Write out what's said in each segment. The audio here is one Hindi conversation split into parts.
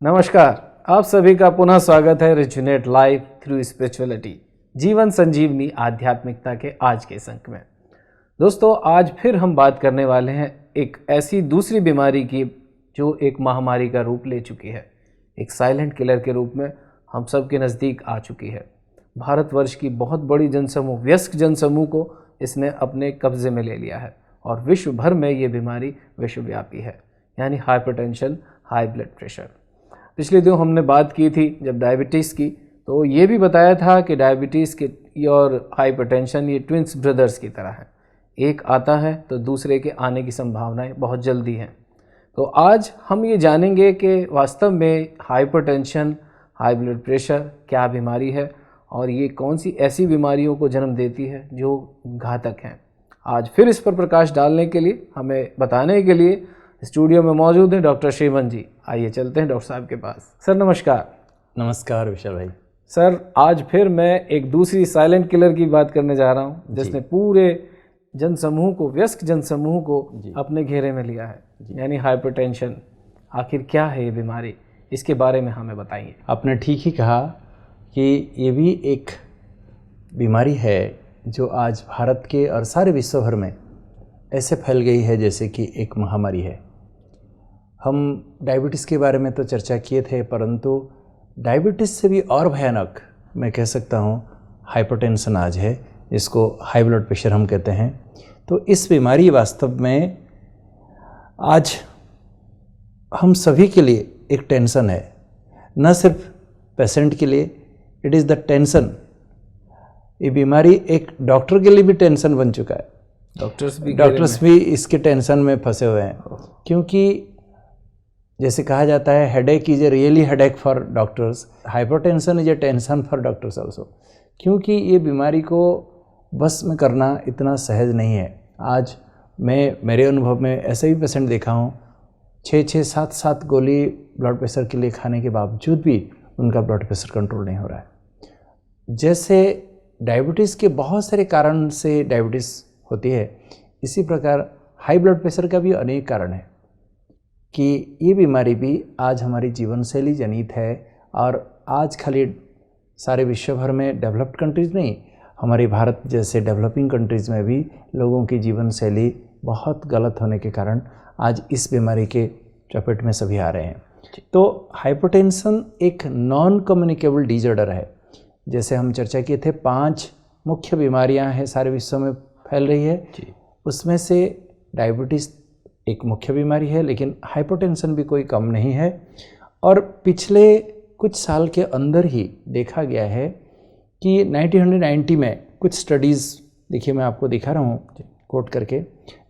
नमस्कार, आप सभी का पुनः स्वागत है रिजुनेट लाइफ थ्रू स्पिरिचुअलिटी, जीवन संजीवनी आध्यात्मिकता के आज के इस अंक में। दोस्तों, आज फिर हम बात करने वाले हैं एक ऐसी दूसरी बीमारी की जो एक महामारी का रूप ले चुकी है, एक साइलेंट किलर के रूप में हम सब के नज़दीक आ चुकी है। भारतवर्ष की बहुत बड़ी जनसमूह, वयस्क जनसमूह को इसने अपने कब्जे में ले लिया है और विश्व भर में ये बीमारी विश्वव्यापी है, यानी हाइपरटेंशन, हाई ब्लड प्रेशर। पिछले दिनों हमने बात की थी जब डायबिटीज़ की, तो ये भी बताया था कि डायबिटीज़ के और हाइपरटेंशन ये ट्विंस ब्रदर्स की तरह है, एक आता है तो दूसरे के आने की संभावनाएं बहुत जल्दी हैं। तो आज हम ये जानेंगे कि वास्तव में हाइपरटेंशन, हाई ब्लड प्रेशर क्या बीमारी है और ये कौन सी ऐसी बीमारियों को जन्म देती है जो घातक हैं। आज फिर इस पर प्रकाश डालने के लिए, हमें बताने के लिए स्टूडियो में मौजूद हैं डॉक्टर श्रीवन जी। आइए चलते हैं डॉक्टर साहब के पास। सर नमस्कार। नमस्कार विशाल भाई। सर, आज फिर मैं एक दूसरी साइलेंट किलर की बात करने जा रहा हूँ जिसने पूरे जनसमूह को, वयस्क जनसमूह को अपने घेरे में लिया है, यानी हाइपरटेंशन। आखिर क्या है ये बीमारी, इसके बारे में हमें बताइए। आपने ठीक ही कहा कि ये भी एक बीमारी है जो आज भारत के और सारे विश्व भर में ऐसे फैल गई है जैसे कि एक महामारी है। हम डायबिटीज़ के बारे में तो चर्चा किए थे, परंतु डायबिटीज़ से भी और भयानक मैं कह सकता हूँ हाइपरटेंशन आज है, जिसको हाई ब्लड प्रेशर हम कहते हैं। तो इस बीमारी वास्तव में आज हम सभी के लिए एक टेंशन है, न सिर्फ पेशेंट के लिए। It is the tension. ये बीमारी एक डॉक्टर के लिए भी टेंशन बन चुका है। डॉक्टर्स भी इसके टेंशन में फंसे हुए हैं, क्योंकि जैसे कहा जाता है headache is a really headache for doctors, hypertension is a tension for doctors also, क्योंकि ये बीमारी को बस में करना इतना सहज नहीं है। आज मैं मेरे अनुभव में ऐसे भी पेशेंट देखा हूँ, 6-6, 7-7 गोली ब्लड प्रेशर के लिए खाने के बावजूद भी उनका ब्लड प्रेशर कंट्रोल नहीं हो रहा है। जैसे डायबिटीज़ के बहुत सारे कारण से डायबिटीज़ होती है, इसी प्रकार हाई ब्लड प्रेशर का भी अनेक कारण है कि ये बीमारी भी आज हमारी जीवन शैली जनित है। और आज खाली सारे विश्व भर में डेवलप्ड कंट्रीज़ नहीं, हमारे भारत जैसे डेवलपिंग कंट्रीज़ में भी लोगों की जीवन शैली बहुत गलत होने के कारण आज इस बीमारी के चपेट में सभी आ रहे हैं। तो हाइपरटेंशन एक नॉन कम्युनिकेबल डिसऑर्डर है। जैसे हम चर्चा किए थे, 5 मुख्य बीमारियां हैं सारे विश्व में फैल रही है, उसमें से डायबिटीज़ एक मुख्य बीमारी है, लेकिन हाइपरटेंशन भी कोई कम नहीं है। और पिछले कुछ साल के अंदर ही देखा गया है कि 1990 में कुछ स्टडीज़, देखिए मैं आपको दिखा रहा हूँ कोट करके,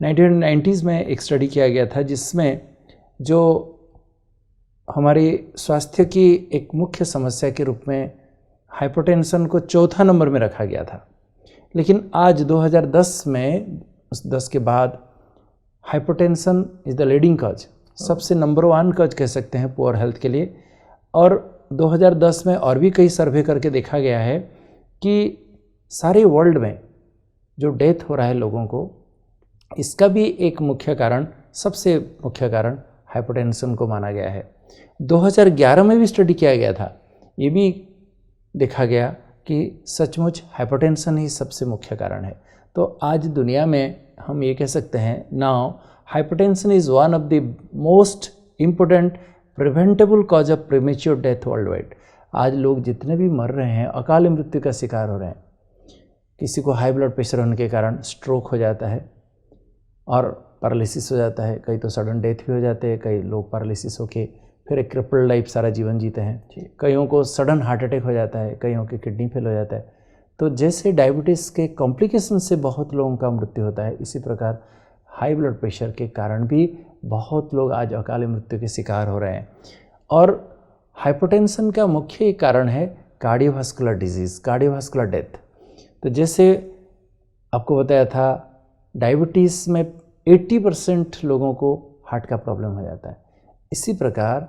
1990s में एक स्टडी किया गया था जिसमें जो हमारे स्वास्थ्य की एक मुख्य समस्या के रूप में हाइपरटेंशन को 4था नंबर में रखा गया था, लेकिन आज 2010 में, उस 10 के बाद hypertension is the leading cause, सबसे नंबर 1 कॉज कह सकते हैं पुअर हेल्थ के लिए। और 2010 में और भी कई सर्वे करके देखा गया है कि सारे वर्ल्ड में जो डेथ हो रहा है लोगों को, इसका भी एक मुख्य कारण, सबसे मुख्य कारण हाइपरटेंशन को माना गया है। 2011 में भी स्टडी किया गया था, ये भी देखा गया कि सचमुच हाइपरटेंशन ही सबसे मुख्य कारण है। तो आज दुनिया में हम ये कह सकते हैं, now hypertension is one of the most important preventable cause of premature death world wide. आज लोग जितने भी मर रहे हैं, अकाल मृत्यु का शिकार हो रहे हैं। किसी को हाई ब्लड प्रेशर होने के कारण स्ट्रोक हो जाता है और पैरालिसिस हो जाता है, कई तो सडन डेथ भी हो जाते हैं, कई लोग पैरालिसिस होके फिर एक क्रिपल्ड लाइफ सारा जीवन जीते हैं, कईयों को सडन हार्ट अटैक हो जाता है, कईयों की किडनी फेल हो जाता है। तो जैसे डायबिटीज़ के कॉम्प्लिकेशन से बहुत लोगों का मृत्यु होता है, इसी प्रकार हाई ब्लड प्रेशर के कारण भी बहुत लोग आज अकाल मृत्यु के शिकार हो रहे हैं। और हाइपरटेंशन का मुख्य कारण है कार्डियोवास्कुलर डिजीज़, कार्डियोवास्कुलर डेथ। तो जैसे आपको बताया था, डायबिटीज़ में 80% लोगों को हार्ट का प्रॉब्लम हो जाता है। इसी प्रकार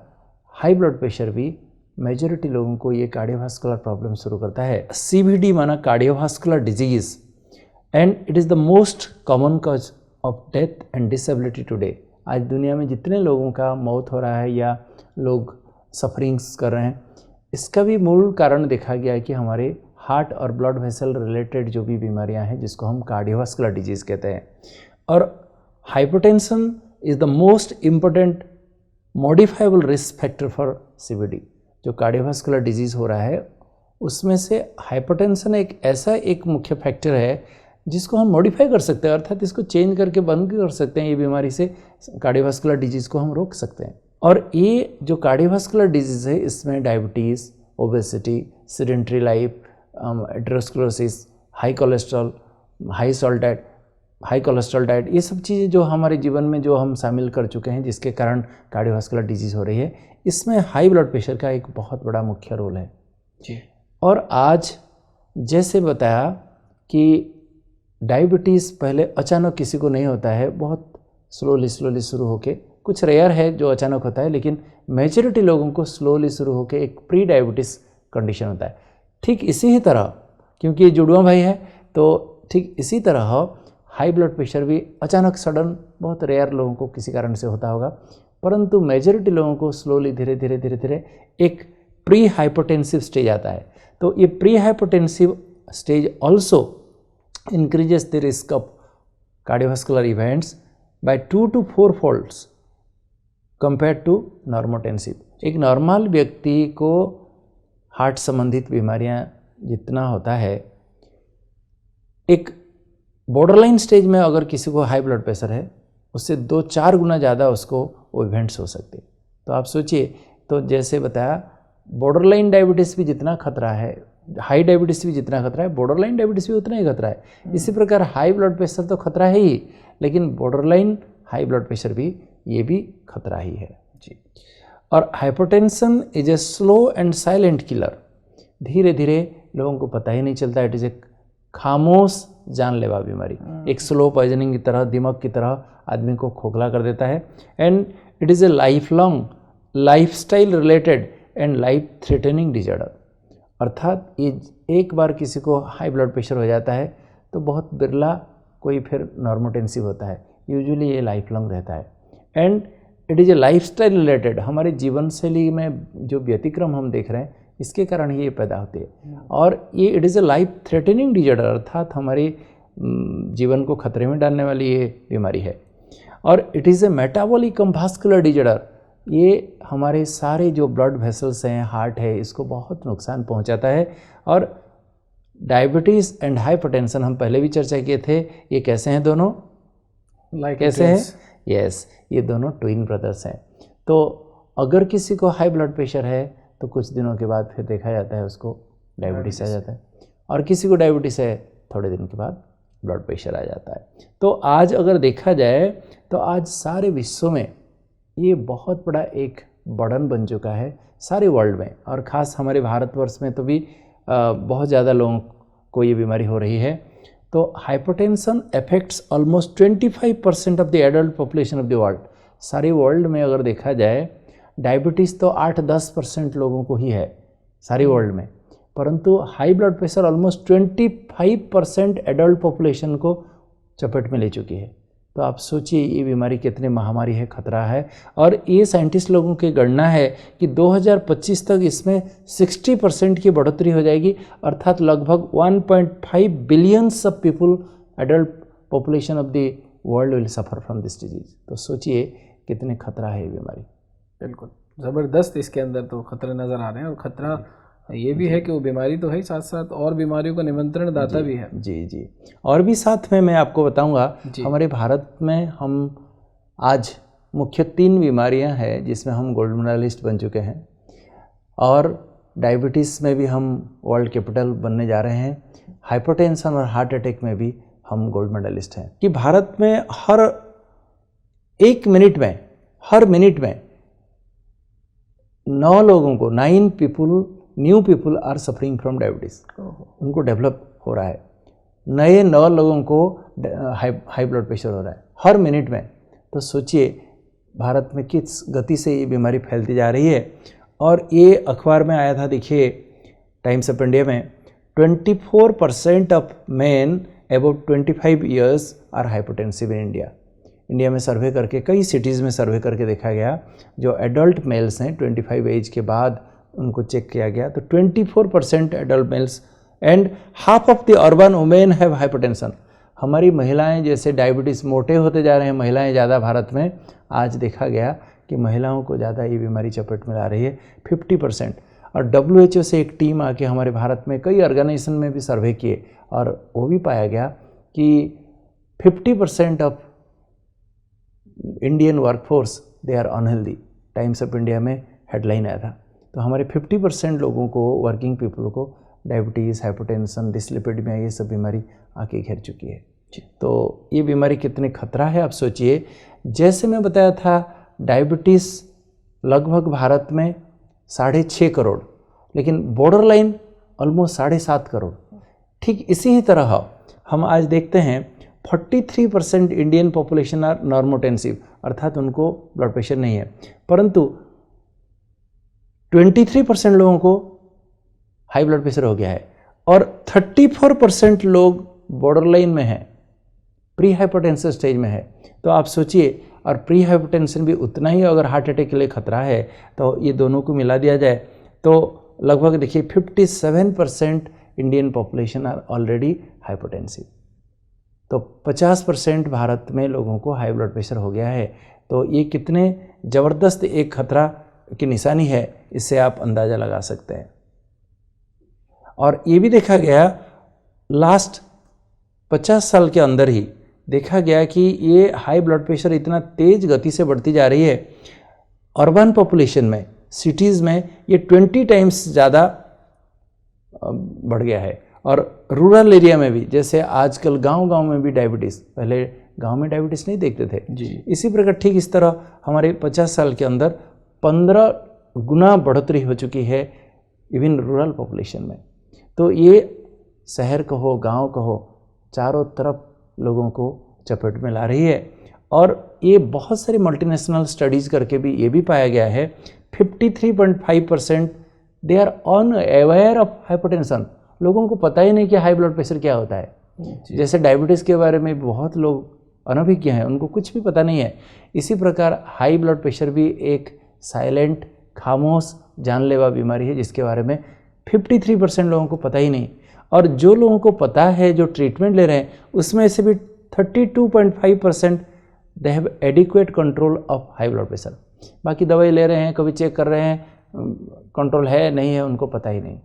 हाई ब्लड प्रेशर भी मेजॉरिटी लोगों को ये कार्डियोवास्कुलर प्रॉब्लम शुरू करता है। CVD माना cardiovascular disease, and it is the most common cause of death and disability today. आज दुनिया में जितने लोगों का मौत हो रहा है या लोग सफरिंग्स कर रहे हैं। इसका भी मूल कारण देखा गया है कि हमारे हार्ट और ब्लड वेसल रिलेटेड जो भी बीमारियां हैं, जिसको हम कार्डियोवास्कुलर डिजीज़ कहते हैं, और hypertension is the most important modifiable risk factor for CVD. जो कार्डियोवास्कुलर डिजीज़ हो रहा है उसमें से हाइपरटेंशन एक ऐसा एक मुख्य फैक्टर है जिसको हम मॉडिफाई कर सकते हैं, अर्थात इसको चेंज करके बंद कर सकते हैं। ये बीमारी से कार्डियोवास्कुलर डिजीज़ को हम रोक सकते हैं। और ये जो कार्डियोवास्कुलर डिजीज़ है इसमें diabetes, obesity, sedentary life, atherosclerosis, high cholesterol, high cholesterol diet, ये सब चीज़ें जो हमारे जीवन में जो हम शामिल कर चुके हैं जिसके कारण कार्डियोवास्कुलर डिजीज़ हो रही है, इसमें हाई ब्लड प्रेशर का एक बहुत बड़ा मुख्य रोल है जी। और आज जैसे बताया कि डायबिटीज़ पहले अचानक किसी को नहीं होता है, बहुत स्लोली शुरू होके, कुछ रेयर है जो अचानक होता है, लेकिन मेजॉरिटी लोगों को स्लोली शुरू होके एक प्री डायबिटीज़ कंडीशन होता है। ठीक इसी ही तरह, क्योंकि ये जुड़वा भाई है, तो ठीक इसी तरह हाई ब्लड प्रेशर भी अचानक सडन बहुत रेयर लोगों को किसी कारण से होता होगा, परंतु मेजॉरिटी लोगों को स्लोली धीरे धीरे एक प्री हाइपरटेंसिव स्टेज आता है। तो ये pre hypertensive stage also increases the risk of cardiovascular events by 2 to 4 folds compared to normotensive। एक नॉर्मल व्यक्ति को हार्ट संबंधित बीमारियां जितना होता है, एक बॉर्डरलाइन स्टेज में अगर किसी को हाई ब्लड प्रेशर है उससे 2-4 गुना ज़्यादा उसको वो इवेंट्स हो सकते हैं। तो आप सोचिए, तो जैसे बताया बॉर्डरलाइन डायबिटीज़ भी जितना खतरा है, हाई डायबिटीज़ भी जितना खतरा है, बॉर्डरलाइन डायबिटीज़ भी उतना ही खतरा है। इसी प्रकार हाई ब्लड प्रेशर तो खतरा है ही, लेकिन बॉर्डरलाइन हाई ब्लड प्रेशर भी, ये भी खतरा ही है जी। और hypertension is a slow and silent killer. धीरे धीरे लोगों को पता ही नहीं चलता, इट इज़ ए खामोश जानलेवा बीमारी, एक स्लो पॉइजनिंग की तरह, दिमक की तरह आदमी को खोखला कर देता है। And it is a life long, lifestyle related and life threatening disorder. अर्थात ये एक बार किसी को हाई ब्लड प्रेशर हो जाता है तो बहुत बिरला कोई फिर नॉर्मोटेंसिव होता है, यूजुअली ये लाइफ लॉन्ग रहता है। And it is a lifestyle related, हमारे जीवन शैली में जो व्यतिक्रम हम देख रहे हैं इसके कारण ही ये पैदा होती है। और ये it is a life threatening disorder, अर्थात हमारे जीवन को खतरे में डालने वाली ये बीमारी है। और it is a metabolic vascular disorder, ये हमारे सारे जो ब्लड वेसल्स हैं, हार्ट है, इसको बहुत नुकसान पहुंचाता है। और डायबिटीज़ एंड हाइपरटेंशन हम पहले भी चर्चा किए थे, ये कैसे हैं दोनों, कैसे हैं? यस, ये दोनों ट्विन ब्रदर्स हैं। तो अगर किसी को हाई ब्लड प्रेशर है तो कुछ दिनों के बाद फिर देखा जाता है उसको डायबिटीज़ आ जाता है, और किसी को डायबिटीज़ है थोड़े दिन के बाद ब्लड प्रेशर आ जाता है। तो आज अगर देखा जाए तो आज सारे विश्व में ये बहुत बड़ा एक बर्डन बन चुका है सारे वर्ल्ड में, और ख़ास हमारे भारतवर्ष में तो भी बहुत ज़्यादा लोगों को ये बीमारी हो रही है। तो hypertension affects almost 25% of the adult population of the world. सारे वर्ल्ड में अगर देखा जाए डायबिटीज़ तो 8-10% लोगों को ही है सारे वर्ल्ड में, परंतु high blood pressure almost 25% adult population को चपेट में ले चुकी है। तो आप सोचिए ये बीमारी कितनी महामारी है, खतरा है। और ये साइंटिस्ट लोगों की गणना है कि 2025 तक इसमें 60% की बढ़ोतरी हो जाएगी, अर्थात लगभग 1.5 billions of people, adult population of the world will suffer from this disease. तो सोचिए कितने खतरा है ये बीमारी। बिल्कुल ज़बरदस्त इसके अंदर तो खतरे नज़र आ रहे हैं, और खतरा ये भी है कि वो बीमारी तो है, साथ साथ और बीमारियों का निमंत्रण दाता भी है। जी जी। और भी साथ में मैं आपको बताऊंगा, हमारे भारत में हम आज मुख्य 3 बीमारियां हैं जिसमें हम गोल्ड मेडलिस्ट बन चुके हैं, और डायबिटीज़ में भी हम वर्ल्ड कैपिटल बनने जा रहे हैं, हाइपरटेंशन और हार्ट अटैक में भी हम गोल्ड मेडलिस्ट हैं। कि भारत में हर मिनट में 9 लोगों को, 9 new people are suffering from diabetes, उनको डेवलप हो रहा है। नए 9 लोगों को हाई ब्लड प्रेशर हो रहा है हर मिनट में। तो सोचिए भारत में किस गति से ये बीमारी फैलती जा रही है। और ये अखबार में आया था, देखिए टाइम्स ऑफ इंडिया में, 24% of men about 25 years are hypertensive in India. India में सर्वे करके, कई सिटीज़ में सर्वे करके देखा गया, जो एडल्ट मेल्स हैं 25 एज के बाद उनको चेक किया गया तो 24% adult mails and half of the urban women have hypertension. हमारी महिलाएं जैसे डायबिटीज़, मोटे होते जा रहे हैं महिलाएं ज़्यादा भारत में, आज देखा गया कि महिलाओं को ज़्यादा ये बीमारी चपेट में ला रही है 50%। और WHO से एक टीम आके हमारे भारत में कई ऑर्गेनाइजेशन में भी सर्वे किए और वो भी पाया गया कि 50% of Indian workforce they are unhealthy. Times of India में हेडलाइन आया था। तो हमारे 50% लोगों को, वर्किंग पीपल को डायबिटीज़, हाइपरटेंशन, डिसलिपिडीमिया ये सब बीमारी आके घेर चुकी है। तो ये बीमारी कितने खतरा है आप सोचिए। जैसे मैं बताया था, डायबिटीज़ लगभग भारत में 6.5 करोड़, लेकिन बॉर्डर लाइन ऑलमोस्ट 7.5 करोड़। ठीक इसी ही तरह हम आज देखते हैं 43% इंडियन पॉपुलेशन आर नॉर्मोटेंसिव, अर्थात उनको ब्लड प्रेशर नहीं है, परंतु 23% लोगों को हाई ब्लड प्रेशर हो गया है और 34% लोग बॉर्डर लाइन में हैं, प्री हाइपरटेंशन स्टेज में है। तो आप सोचिए, और प्री हाइपरटेंशन भी उतना ही अगर हार्ट अटैक के लिए खतरा है, तो ये दोनों को मिला दिया जाए तो लगभग देखिए 57% Indian population are already hypertensive. तो 50% भारत में लोगों को हाई ब्लड प्रेशर हो गया है। तो ये कितने ज़बरदस्त एक खतरा की निशानी है, इससे आप अंदाज़ा लगा सकते हैं। और ये भी देखा गया लास्ट 50 साल के अंदर ही देखा गया कि ये हाई ब्लड प्रेशर इतना तेज़ गति से बढ़ती जा रही है। अर्बन पॉपुलेशन में, सिटीज़ में ये 20 टाइम्स ज़्यादा बढ़ गया है, और रूरल एरिया में भी, जैसे आजकल गांव-गांव में भी डायबिटीज़, पहले गांव में डायबिटीज़ नहीं देखते थे जी। इसी प्रकार ठीक इस तरह हमारे 50 साल के अंदर 15 गुना बढ़ोतरी हो चुकी है इवन रूरल पॉपुलेशन में। तो ये शहर कहो, गांव कहो, चारों तरफ लोगों को चपेट में ला रही है। और ये बहुत सारी मल्टीनेशनल स्टडीज़ करके भी ये भी पाया गया है 53.5% they are unaware of hypertension. लोगों को पता ही नहीं कि हाई ब्लड प्रेशर क्या होता है। जैसे डायबिटीज़ के बारे में बहुत लोग अनभिज्ञ हैं, उनको कुछ भी पता नहीं है। इसी प्रकार हाई ब्लड प्रेशर भी एक साइलेंट, खामोश, जानलेवा बीमारी है जिसके बारे में 53% लोगों को पता ही नहीं। और जो लोगों को पता है, जो ट्रीटमेंट ले रहे हैं, उसमें से भी 32.5% they have adequate control of high blood pressure. बाकी दवाई ले रहे हैं, कभी चेक कर रहे हैं, कंट्रोल है नहीं है उनको पता ही नहीं।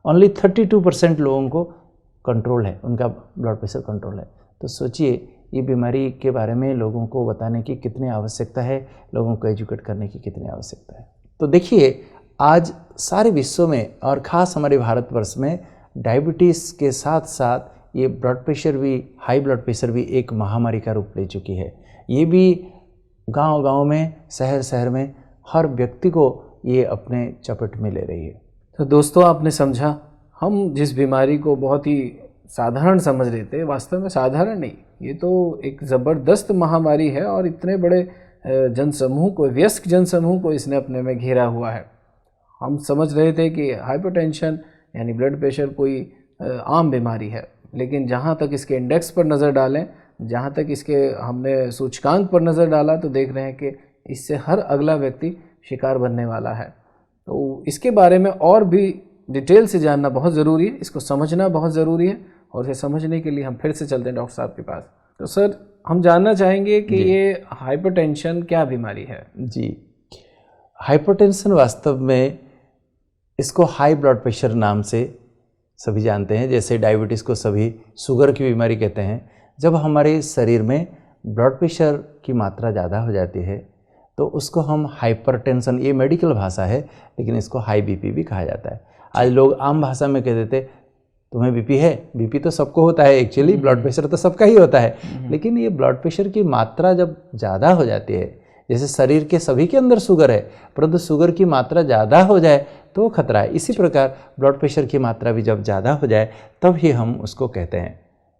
ओनली 32% लोगों को कंट्रोल है, उनका ब्लड प्रेशर कंट्रोल है। तो सोचिए, ये बीमारी के बारे में लोगों को बताने की कितनी आवश्यकता है, लोगों को एजुकेट करने की कितनी आवश्यकता है। तो देखिए, आज सारे विश्व में और ख़ास हमारे भारतवर्ष में डायबिटीज़ के साथ साथ ये ब्लड प्रेशर भी, हाई ब्लड प्रेशर भी एक महामारी का रूप ले चुकी है। ये भी गांव-गांव में, शहर-शहर में हर व्यक्ति को ये अपने चपेट में ले रही है। तो दोस्तों, आपने समझा, हम जिस बीमारी को बहुत ही साधारण समझ रहे थे, वास्तव में साधारण नहीं, ये तो एक ज़बरदस्त महामारी है और इतने बड़े जनसमूह को, वयस्क जनसमूह को इसने अपने में घेरा हुआ है। हम समझ रहे थे कि हाइपरटेंशन यानी ब्लड प्रेशर कोई आम बीमारी है, लेकिन जहाँ तक इसके इंडेक्स पर नज़र डालें, जहाँ तक इसके हमने सूचकांक पर नज़र डाला, तो देख रहे हैं कि इससे हर अगला व्यक्ति शिकार बनने वाला है। तो इसके बारे में और भी डिटेल से जानना बहुत ज़रूरी है, इसको समझना बहुत ज़रूरी है, और इसे समझने के लिए हम फिर से चलते हैं डॉक्टर साहब के पास। तो सर, हम जानना चाहेंगे कि ये हाइपरटेंशन क्या बीमारी है? जी, हाइपरटेंशन वास्तव में इसको हाई ब्लड प्रेशर नाम से सभी जानते हैं, जैसे डायबिटीज़ को सभी शुगर की बीमारी कहते हैं। जब हमारे शरीर में ब्लड प्रेशर की मात्रा ज़्यादा हो जाती है तो उसको हम हाइपरटेंशन, ये मेडिकल भाषा है, लेकिन इसको हाई बीपी भी कहा जाता है। आज लोग आम भाषा में कह देते तुम्हें बीपी है। बीपी तो सबको होता है एक्चुअली, ब्लड प्रेशर तो सबका ही होता है, लेकिन ये ब्लड प्रेशर की मात्रा जब ज़्यादा हो जाती है, जैसे शरीर के सभी के अंदर शुगर है, परंतु शुगर की मात्रा ज़्यादा हो जाए तो खतरा है। इसी प्रकार ब्लड प्रेशर की मात्रा भी जब ज़्यादा हो जाए तब ही हम उसको कहते हैं।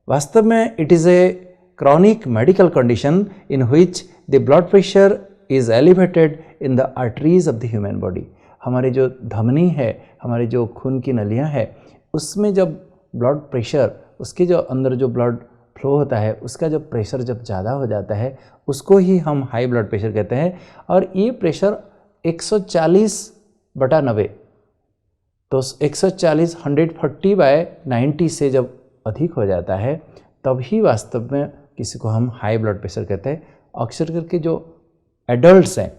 वास्तव में it is a chronic medical condition in which the blood pressure is elevated in the arteries of the human body. हमारी जो धमनी है, हमारी जो खून की नलियाँ हैं, उसमें जब ब्लड प्रेशर, उसके जो अंदर जो ब्लड फ्लो होता है उसका जब प्रेशर जब ज़्यादा हो जाता है उसको ही हम हाई ब्लड प्रेशर कहते हैं। और ये प्रेशर 140/90, तो 140 140/90 से जब अधिक हो जाता है तभी वास्तव में किसी को हम हाई ब्लड प्रेशर कहते हैं। अक्सर करके जो एडल्ट्स हैं,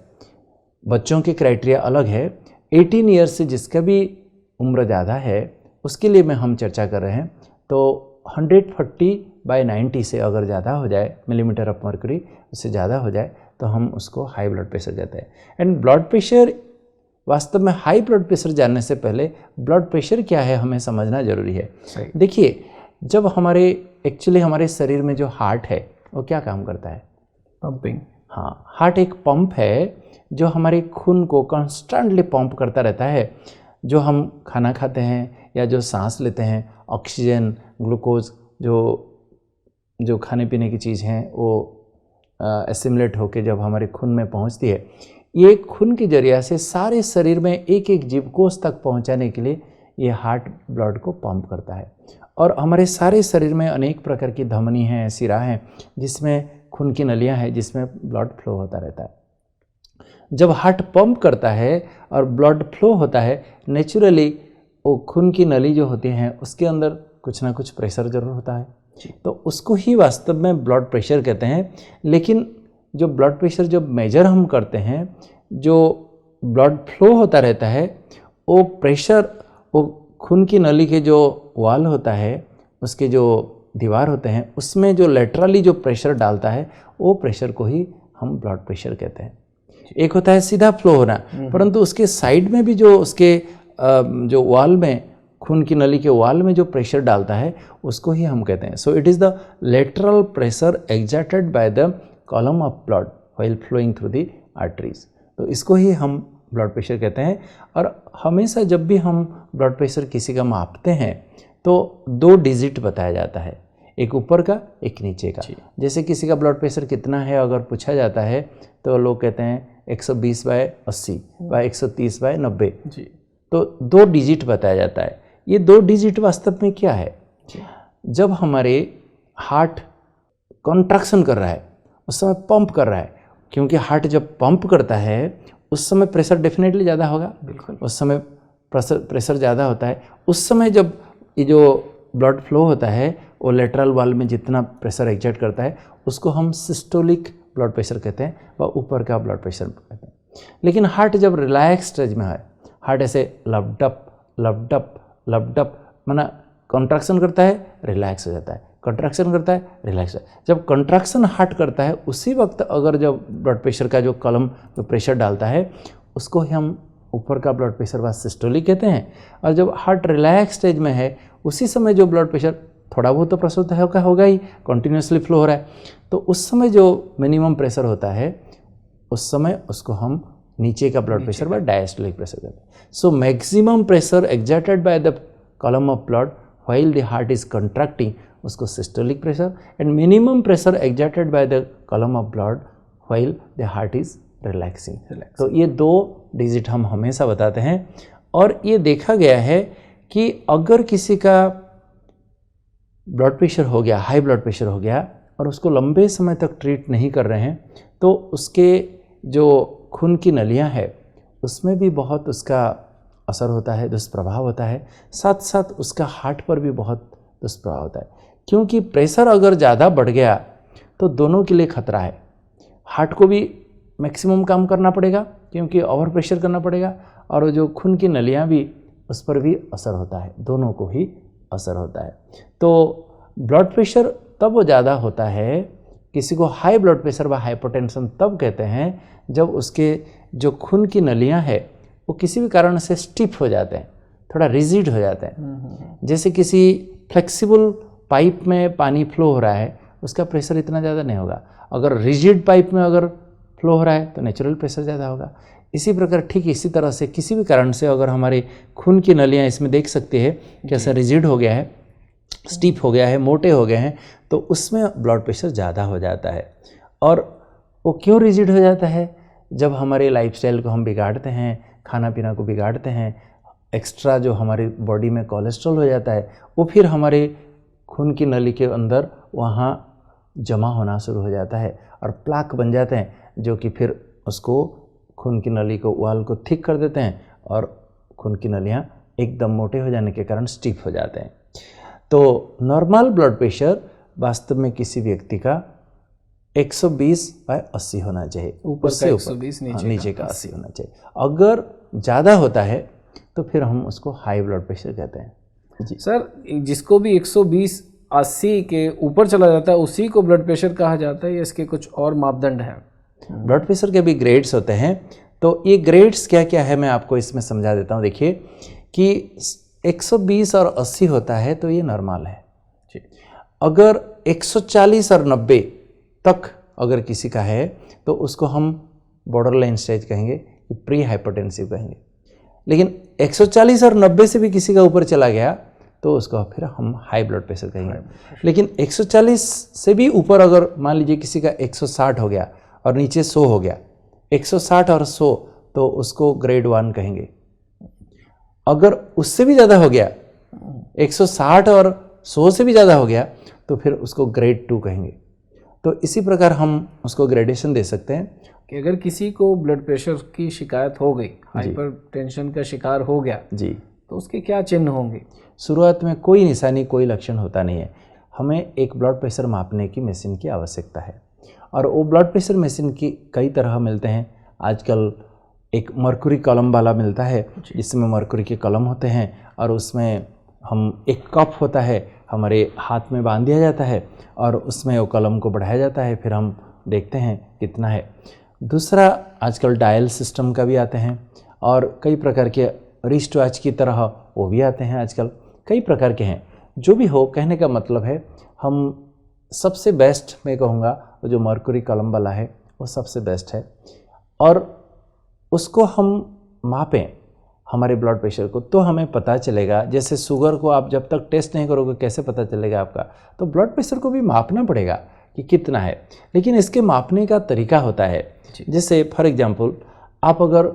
बच्चों के क्राइटेरिया अलग है, 18 ईयर्स से जिसका भी उम्र ज़्यादा है उसके लिए मैं हम चर्चा कर रहे हैं। तो 140/90 से अगर ज़्यादा हो जाए, मिलीमीटर ऑफ मर्क्यूरी उससे ज़्यादा हो जाए तो हम उसको हाई ब्लड प्रेशर कहते हैं। एंड ब्लड प्रेशर, वास्तव में हाई ब्लड प्रेशर जानने से पहले ब्लड प्रेशर क्या है हमें समझना जरूरी है। देखिए, जब हमारे शरीर में जो हार्ट है वो क्या काम करता है? पंपिंग। हाँ, हार्ट एक पंप है जो हमारे खून को कॉन्स्टेंटली पंप करता रहता है। जो हम खाना खाते हैं या जो सांस लेते हैं, ऑक्सीजन, ग्लूकोज, जो खाने पीने की चीज़ हैं वो एसिमुलेट होकर जब हमारे खून में पहुंचती है, ये खून के जरिए से सारे शरीर में एक एक जीवकोश तक पहुंचाने के लिए ये हार्ट ब्लड को पंप करता है। और हमारे सारे शरीर में अनेक प्रकार की धमनी हैं, सिरा हैं, जिसमें खून की नलियां हैं, जिसमें ब्लड फ्लो होता रहता है। जब हार्ट पंप करता है और ब्लड फ्लो होता है, नेचुरली वो खून की नली जो होती हैं उसके अंदर कुछ ना कुछ प्रेशर जरूर होता है, तो उसको ही वास्तव में ब्लड प्रेशर कहते हैं। लेकिन जो ब्लड प्रेशर जब मेजर हम करते हैं, जो ब्लड फ्लो होता रहता है, वो प्रेशर, वो खून की नली के जो वाल होता है, उसके जो दीवार होते हैं, उसमें जो लेटरली जो प्रेशर डालता है वो प्रेशर को ही हम ब्लड प्रेशर कहते हैं। एक होता है सीधा फ्लो होना, परंतु उसके साइड में भी जो उसके जो वाल में, खून की नली के वाल में जो प्रेशर डालता है उसको ही हम कहते हैं। So it is the lateral pressure exerted by the column of blood while flowing through the arteries, तो इसको ही हम ब्लड प्रेशर कहते हैं। और हमेशा जब भी हम ब्लड प्रेशर किसी का मापते हैं तो 2 डिजिट बताया जाता है, एक ऊपर का एक नीचे का। जैसे किसी का ब्लड प्रेशर कितना है अगर पूछा जाता है तो लोग कहते हैं 120/80 व 130/90, तो 2 डिजिट बताया जाता है। ये 2 डिजिट वास्तव में क्या है? जब हमारे हार्ट कॉन्ट्रैक्शन कर रहा है उस समय पंप कर रहा है, क्योंकि हार्ट जब पंप करता है उस समय प्रेशर डेफिनेटली ज़्यादा होगा, बिल्कुल उस समय प्रेशर ज़्यादा होता है। उस समय जब ये जो ब्लड फ्लो होता है वो लेटरल वाल में जितना प्रेशर एक्सर्ट करता है उसको हम सिस्टोलिक ब्लड प्रेशर कहते हैं, व ऊपर का ब्लड प्रेशर कहते हैं। लेकिन हार्ट जब रिलैक्स स्टेज में है, हार्ट ऐसे लपडप लपडप लपडप, माना कॉन्ट्रैक्शन करता है रिलैक्स हो जाता है, कॉन्ट्रैक्शन करता है रिलैक्स। जब कॉन्ट्रैक्शन हार्ट करता है उसी वक्त अगर जब ब्लड प्रेशर का जो कॉलम जो प्रेशर डालता है उसको ही हम ऊपर का ब्लड प्रेशर व सिस्टोलिक कहते हैं। और जब हार्ट रिलैक्स स्टेज में है उसी समय जो ब्लड प्रेशर थोड़ा बहुत तो प्रेशर होगा ही, कंटिन्यूसली फ्लो हो रहा है, तो उस समय जो मिनिमम प्रेशर होता है उस समय उसको हम नीचे का ब्लड प्रेशर व डायस्टोलिक प्रेशर कहते हैं। So maximum pressure exerted by the column of blood while the heart is contracting उसको systolic pressure, and minimum pressure exerted by the column of blood while the heart is relaxing. तो ये 2 डिजिट हम हमेशा बताते हैं। और ये देखा गया है कि अगर किसी का ब्लड प्रेशर हो गया, हाई ब्लड प्रेशर हो गया, और उसको लंबे समय तक ट्रीट नहीं कर रहे हैं, तो उसके जो खून की नलियां है उसमें भी बहुत उसका असर होता है, दुष्प्रभाव होता है। साथ साथ उसका हार्ट पर भी बहुत दुष्प्रभाव होता है, क्योंकि प्रेशर अगर ज़्यादा बढ़ गया तो दोनों के लिए खतरा है। हार्ट को भी मैक्सिमम काम करना पड़ेगा क्योंकि ओवर प्रेशर करना पड़ेगा, और जो खून की नलियां भी उस पर भी असर होता है, दोनों को ही असर होता है। तो ब्लड प्रेशर तब ज़्यादा होता है, किसी को हाई ब्लड प्रेशर व हाइपरटेंशन तब कहते हैं जब उसके जो खून की नलियां है वो किसी भी कारण से स्टिफ हो जाते हैं, थोड़ा रिजिड हो जाते हैं। जैसे किसी फ्लेक्सिबल पाइप में पानी फ्लो हो रहा है उसका प्रेशर इतना ज़्यादा नहीं होगा, अगर रिजिड पाइप में अगर फ्लो हो रहा है तो नेचुरल प्रेशर ज़्यादा होगा। इसी प्रकार ठीक इसी तरह से किसी भी कारण से अगर हमारे खून की नलियां, इसमें देख सकते हैं कैसे रिजिड हो गया है, स्टीप हो गया है, मोटे हो गए हैं, तो उसमें ब्लड प्रेशर ज़्यादा हो जाता है। और वो क्यों रिजिड हो जाता है? जब हमारे लाइफस्टाइल को हम बिगाड़ते हैं, खाना पीना को बिगाड़ते हैं, एक्स्ट्रा जो हमारी बॉडी में कोलेस्ट्रॉल हो जाता है वो फिर हमारे खून की नली के अंदर वहाँ जमा होना शुरू हो जाता है और प्लाक बन जाते हैं, जो कि फिर उसको खून की नली को वाल को थिक कर देते हैं और खून की नलियाँ एकदम मोटे हो जाने के कारण स्टिफ हो जाते हैं। तो नॉर्मल ब्लड प्रेशर वास्तव में किसी व्यक्ति का 120/80 होना चाहिए, ऊपर उससे का ऊपर 120, नीचे का 80 होना चाहिए। अगर ज़्यादा होता है तो फिर हम उसको हाई ब्लड प्रेशर कहते हैं। जी सर, जिसको भी 120/80 के ऊपर चला जाता है उसी को ब्लड प्रेशर कहा जाता है या इसके कुछ और मापदंड हैं? ब्लड प्रेशर के भी ग्रेड्स होते हैं। तो ये ग्रेड्स क्या क्या है मैं आपको इसमें समझा देता हूँ। देखिए कि 120 और 80 होता है तो ये नॉर्मल है। अगर 140 और 90 तक अगर किसी का है तो उसको हम बॉर्डर लाइन स्टेज कहेंगे, प्री हाइपरटेंसिव कहेंगे। लेकिन 140 और 90 से भी किसी का ऊपर चला गया तो उसको फिर हम हाई ब्लड प्रेशर कहेंगे। लेकिन 140 से भी ऊपर अगर मान लीजिए किसी का 160 हो गया और नीचे 100 हो गया, 160 और 100 तो उसको ग्रेड 1 कहेंगे। अगर उससे भी ज़्यादा हो गया, 160 और 100 से भी ज़्यादा हो गया तो फिर उसको ग्रेड 2 कहेंगे। तो इसी प्रकार हम उसको ग्रेडेशन दे सकते हैं कि अगर किसी को ब्लड प्रेशर की शिकायत हो गई, हाइपर टेंशन का शिकार हो गया जी, तो उसके क्या चिन्ह होंगे? शुरुआत में कोई निशानी, कोई लक्षण होता नहीं है। हमें एक ब्लड प्रेशर मापने की मशीन की आवश्यकता है और वो ब्लड प्रेशर मशीन की कई तरह मिलते हैं। आजकल एक मरकुरी कलम वाला मिलता है जिसमें मरकुरी के कलम होते हैं और उसमें हम एक कप होता है हमारे हाथ में बांध दिया जाता है और उसमें वो कलम को बढ़ाया जाता है, फिर हम देखते हैं कितना है। दूसरा आजकल डायल सिस्टम का भी आते हैं और कई प्रकार के रिस्ट वॉच की तरह वो भी आते हैं। आजकल कई प्रकार के हैं। जो भी हो, कहने का मतलब है हम सबसे बेस्ट मैं कहूँगा वो जो मरकुरी कलम वाला है वो सबसे बेस्ट है और उसको हम मापें हमारे ब्लड प्रेशर को तो हमें पता चलेगा। जैसे शुगर को आप जब तक टेस्ट नहीं करोगे कैसे पता चलेगा आपका, तो ब्लड प्रेशर को भी मापना पड़ेगा कि कितना है। लेकिन इसके मापने का तरीका होता है। जैसे फॉर एग्जांपल आप अगर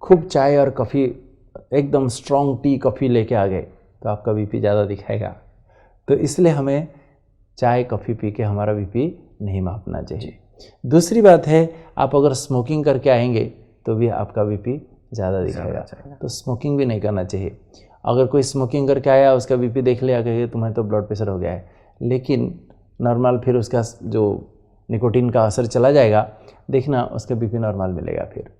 खूब चाय और कॉफ़ी, एकदम स्ट्रॉन्ग टी कॉफ़ी लेके आ गए तो आपका बीपी ज़्यादा दिखाएगा। तो इसलिए हमें चाय कॉफ़ी पी के हमारा बीपी नहीं मापना चाहिए। दूसरी बात है, आप अगर स्मोकिंग करके आएंगे तो भी आपका बीपी ज़्यादा दिखाएगा, तो स्मोकिंग भी नहीं करना चाहिए। अगर कोई स्मोकिंग करके आया, उसका बीपी देख लिया कि तुम्हें तो ब्लड प्रेशर हो गया है, लेकिन नॉर्मल फिर उसका जो निकोटीन का असर चला जाएगा, देखना उसका बीपी नॉर्मल मिलेगा फिर।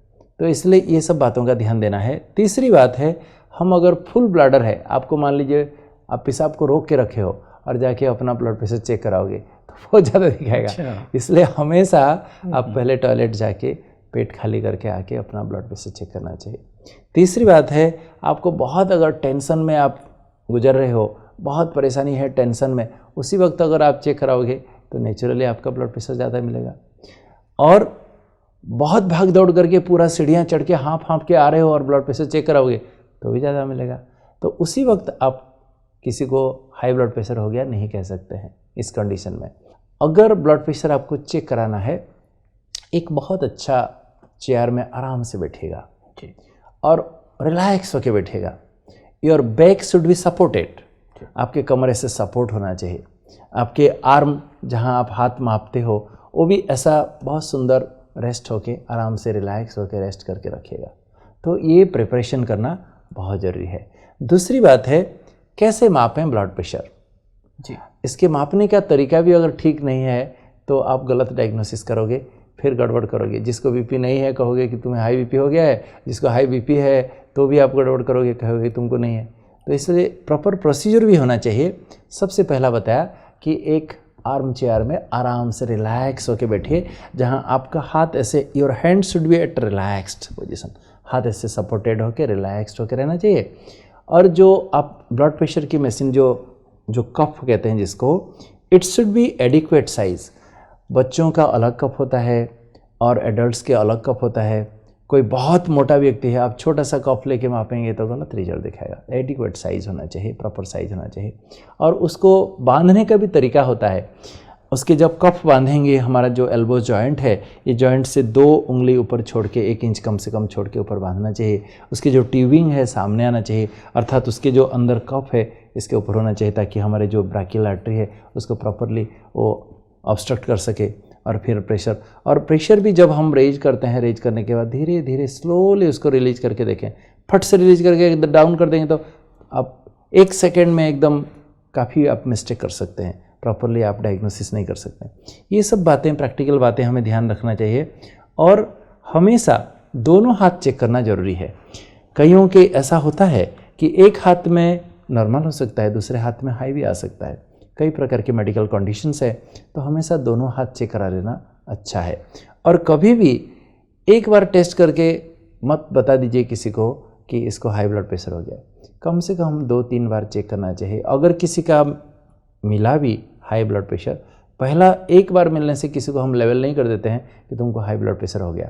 तो इसलिए ये सब बातों का ध्यान देना है। तीसरी बात है, हम अगर फुल ब्लैडर है, आपको मान लीजिए आप पेशाब को रोक के रखे हो और जाके अपना ब्लड प्रेशर चेक कराओगे तो बहुत ज़्यादा दिखाएगा। इसलिए हमेशा आप पहले टॉयलेट जाके पेट खाली करके आके अपना ब्लड प्रेशर चेक करना चाहिए। तीसरी बात है, आपको बहुत अगर टेंशन में आप गुजर रहे हो, बहुत परेशानी है टेंशन में, उसी वक्त अगर आप चेक कराओगे तो नेचुरली आपका ब्लड प्रेशर ज़्यादा मिलेगा। और बहुत भाग दौड़ करके पूरा सीढ़ियाँ चढ़ के हाँफ के आ रहे हो और ब्लड प्रेशर चेक कराओगे तो भी ज़्यादा मिलेगा। तो उसी वक्त आप किसी को हाई ब्लड प्रेशर हो गया नहीं कह सकते हैं। इस कंडीशन में अगर ब्लड प्रेशर आपको चेक कराना है, एक बहुत अच्छा चेयर में आराम से बैठेगा और रिलैक्स होके बैठेगा। Your back should be supported, आपके कमरे से सपोर्ट होना चाहिए। आपके आर्म जहां आप हाथ मापते हो वो भी ऐसा बहुत सुंदर रेस्ट होके आराम से रिलैक्स होके रेस्ट करके रखिएगा। तो ये प्रिपरेशन करना बहुत ज़रूरी है। दूसरी बात है, कैसे मापें ब्लड प्रेशर जी। इसके मापने का तरीका भी अगर ठीक नहीं है तो आप गलत डायग्नोसिस करोगे, फिर गड़बड़ करोगे। जिसको बीपी नहीं है कहोगे कि तुम्हें हाई बीपी हो गया है, जिसको हाई बीपी है तो भी आप गड़बड़ करोगे, कहोगे तुमको नहीं है। तो इसलिए प्रॉपर प्रोसीजर भी होना चाहिए। सबसे पहला बताया कि एक आर्म चेयर में आराम से रिलैक्स होकर बैठिए, जहां आपका हाथ ऐसे, your hand should be at relaxed position, हाथ ऐसे सपोर्टेड होकर रिलैक्स्ड होकर रहना चाहिए। और जो आप ब्लड प्रेशर की मशीन जो कप कहते हैं जिसको, it should be adequate size. बच्चों का अलग कप होता है और एडल्ट्स के अलग कप होता है। कोई बहुत मोटा व्यक्ति है, आप छोटा सा कप लेके मापेंगे तो गलत रिजल्ट दिखाएगा। एडिक्वेट साइज़ होना चाहिए, प्रॉपर साइज़ होना चाहिए। और उसको बांधने का भी तरीका होता है। उसके जब कप बांधेंगे, हमारा जो एल्बो जॉइंट है, ये जॉइंट से 2 उंगली ऊपर छोड़ के 1 इंच कम से कम छोड़ के ऊपर बांधना चाहिए। उसकी जो ट्यूबिंग है सामने आना चाहिए, अर्थात उसके जो अंदर कप है इसके ऊपर होना चाहिए ताकि हमारे जो ब्राकियल आर्टरी है उसको प्रॉपरली वो ऑब्स्ट्रक्ट कर सके। और फिर प्रेशर भी जब हम रेज करते हैं, रेज करने के बाद धीरे धीरे स्लोली उसको रिलीज करके देखें। फट से रिलीज करके डाउन कर देंगे तो आप 1 सेकेंड में एकदम काफ़ी आप मिस्टेक कर सकते हैं, प्रॉपरली आप डायग्नोसिस नहीं कर सकते। ये सब बातें, प्रैक्टिकल बातें हमें ध्यान रखना चाहिए। और हमेशा दोनों हाथ चेक करना ज़रूरी है। कईयों के ऐसा होता है कि एक हाथ में नॉर्मल हो सकता है, दूसरे हाथ में हाई भी आ सकता है, कई प्रकार की मेडिकल कंडीशंस है, तो हमेशा दोनों हाथ चेक करा लेना अच्छा है। और कभी भी एक बार टेस्ट करके मत बता दीजिए किसी को कि इसको हाई ब्लड प्रेशर हो गया। कम से कम 2-3 बार चेक करना चाहिए। अगर किसी का मिला भी हाई ब्लड प्रेशर, पहला एक बार मिलने से किसी को हम लेवल नहीं कर देते हैं कि तुमको हाई ब्लड प्रेशर हो गया।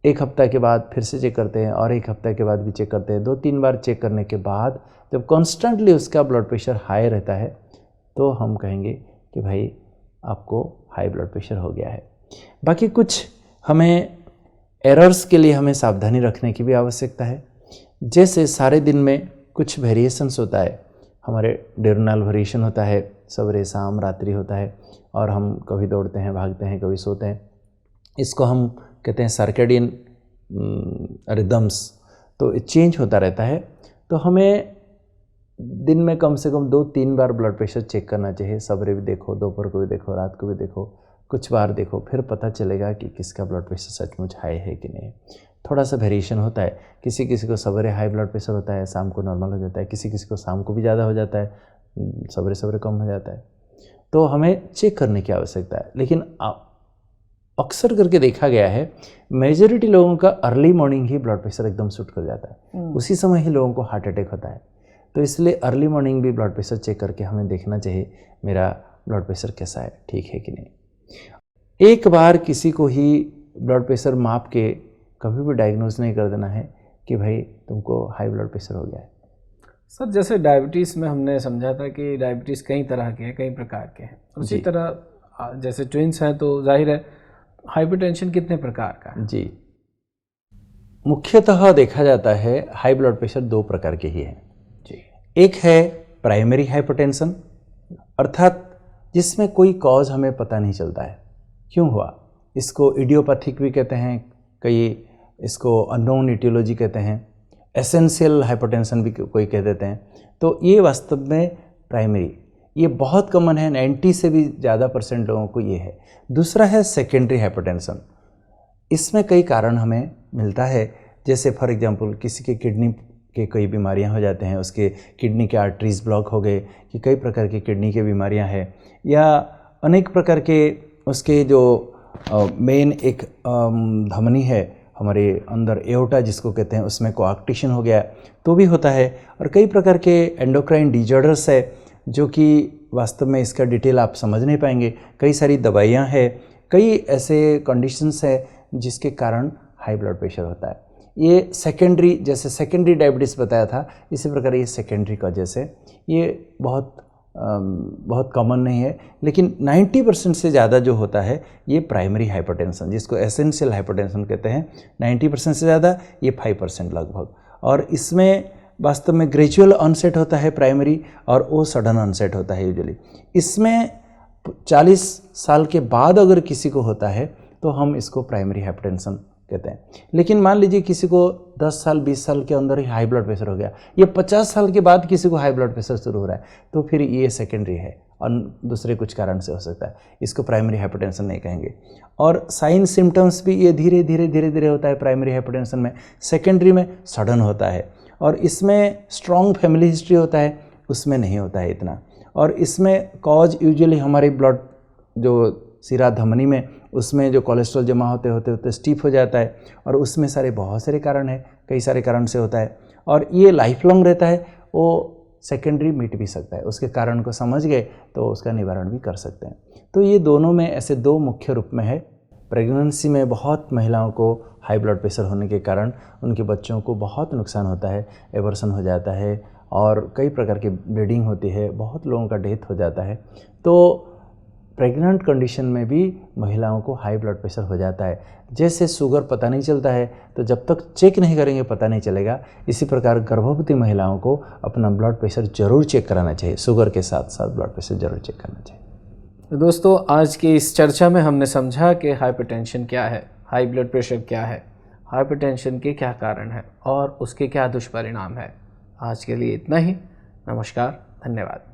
1 हफ्ता के बाद फिर से चेक करते हैं और 1 हफ्ता के बाद भी चेक करते हैं। 2-3 बार चेक करने के बाद जब कॉन्स्टेंटली उसका ब्लड प्रेशर हाई रहता है तो हम कहेंगे कि भाई आपको हाई ब्लड प्रेशर हो गया है। बाकी कुछ हमें एरर्स के लिए हमें सावधानी रखने की भी आवश्यकता है। जैसे सारे दिन में कुछ वेरिएशंस होता है, हमारे डिurnal वेरिएशन होता है, सवेरे शाम रात्रि होता है, और हम कभी दौड़ते हैं, भागते हैं, कभी सोते हैं। इसको हम कहते हैं सर्केडियन रिदम्स। तो चेंज होता रहता है। तो हमें दिन में कम से कम 2-3 बार ब्लड प्रेशर चेक करना चाहिए। सवेरे भी देखो, दोपहर को भी देखो, रात को भी देखो, कुछ बार देखो, फिर पता चलेगा कि किसका ब्लड प्रेशर सचमुच हाई है कि नहीं। थोड़ा सा वेरिएशन होता है, किसी किसी को सवेरे हाई ब्लड प्रेशर होता है, शाम को नॉर्मल हो जाता है, किसी किसी को शाम को भी ज़्यादा हो जाता है, सवेरे सवेरे कम हो जाता है। तो हमें चेक करने की आवश्यकता है। लेकिन अक्सर करके देखा गया है मेजॉरिटी लोगों का अर्ली मॉर्निंग ही ब्लड प्रेशर एकदम शूट कर जाता है, उसी समय ही लोगों को हार्ट अटैक होता है। तो इसलिए अर्ली मॉर्निंग भी ब्लड प्रेशर चेक करके हमें देखना चाहिए मेरा ब्लड प्रेशर कैसा है, ठीक है कि नहीं। एक बार किसी को ही ब्लड प्रेशर माप के कभी भी डायग्नोज नहीं कर देना है कि भाई तुमको हाई ब्लड प्रेशर हो गया है। सर, जैसे डायबिटीज़ में हमने समझा था कि डायबिटीज़ कई तरह के हैं, कई प्रकार के हैं, उसी तरह जैसे ट्विंस हैं तो जाहिर है हाइपरटेंशन कितने प्रकार का है? जी, मुख्यतः देखा जाता है हाई ब्लड प्रेशर 2 प्रकार के ही हैं जी। एक है प्राइमरी हाइपरटेंशन, अर्थात जिसमें कोई कॉज हमें पता नहीं चलता है क्यों हुआ। इसको इडियोपैथिक भी कहते हैं, कई इसको अननोन इटियोलॉजी कहते हैं, एसेंशियल हाइपरटेंशन भी कोई कह देते हैं। तो ये वास्तव में प्राइमरी, ये बहुत कॉमन है, 90 से भी ज़्यादा % लोगों को ये है। दूसरा है सेकेंडरी हाइपरटेंशन। इसमें कई कारण हमें मिलता है, जैसे फॉर एग्जांपल किसी के किडनी के कई बीमारियां हो जाते हैं, उसके किडनी के आर्टरीज ब्लॉक हो गए, कि कई प्रकार की किडनी के बीमारियां हैं, या अनेक प्रकार के उसके जो मेन एक धमनी है हमारे अंदर एओर्टा जिसको कहते हैं, उसमें कोआक्टेशन हो गया तो भी होता है। और कई प्रकार के एंडोक्राइन डिजॉर्डर्स है जो कि वास्तव में इसका डिटेल आप समझ नहीं पाएंगे। कई सारी दवाइयाँ हैं, कई ऐसे कंडीशंस है जिसके कारण हाई ब्लड प्रेशर होता है। ये सेकेंडरी, जैसे सेकेंडरी डायबिटीज़ बताया था, इसी प्रकार ये सेकेंडरी का जैसे ये बहुत कॉमन नहीं है, लेकिन 90% से ज़्यादा जो होता है ये प्राइमरी हाइपरटेंशन, जिसको एसेंशियल हाइपरटेंशन कहते हैं, 90% से ज़्यादा, ये 5% लगभग। और इसमें वास्तव में ग्रेजुअल ऑनसेट होता है प्राइमरी, और वो सडन ऑनसेट होता है यूजुअली। इसमें 40 साल के बाद अगर किसी को होता है तो हम इसको प्राइमरी हाइपरटेंशन कहते हैं। लेकिन मान लीजिए किसी को 10 साल 20 साल के अंदर ही हाई ब्लड प्रेशर हो गया, या 50 साल के बाद किसी को हाई ब्लड प्रेशर शुरू हो रहा है, तो फिर ये सेकेंडरी है और दूसरे कुछ कारण से हो सकता है, इसको प्राइमरी हाइपरटेंशन नहीं कहेंगे। और साइन सिम्टम्स भी ये धीरे धीरे होता है प्राइमरी हाइपरटेंशन में, सेकेंडरी में सडन होता है। और इसमें स्ट्रॉन्ग फैमिली हिस्ट्री होता है, उसमें नहीं होता है इतना। और इसमें कॉज यूजुअली हमारे ब्लड जो सिरा धमनी में, उसमें जो कोलेस्ट्रॉल जमा होते स्टीफ हो जाता है, और उसमें बहुत सारे कारण हैं, कई सारे कारण से होता है, और ये लाइफ लॉन्ग रहता है। वो सेकेंडरी मिट भी सकता है, उसके कारण को समझ गए तो उसका निवारण भी कर सकते हैं। तो ये दोनों में ऐसे 2 मुख्य रूप में है। प्रेगनेंसी में बहुत महिलाओं को हाई ब्लड प्रेशर होने के कारण उनके बच्चों को बहुत नुकसान होता है, एबॉर्शन हो जाता है, और कई प्रकार की ब्लीडिंग होती है, बहुत लोगों का डेथ हो जाता है। तो प्रेग्नेंट कंडीशन में भी महिलाओं को हाई ब्लड प्रेशर हो जाता है। जैसे शुगर पता नहीं चलता है, तो जब तक चेक नहीं करेंगे पता नहीं चलेगा, इसी प्रकार गर्भवती महिलाओं को अपना ब्लड प्रेशर जरूर चेक कराना चाहिए। शुगर के साथ साथ ब्लड प्रेशर जरूर चेक करना चाहिए। तो दोस्तों, आज की इस चर्चा में हमने समझा कि हाइपरटेंशन क्या है, हाई ब्लड प्रेशर क्या है, हाइपरटेंशन के क्या कारण हैं और उसके क्या दुष्परिणाम है। आज के लिए इतना ही। नमस्कार, धन्यवाद।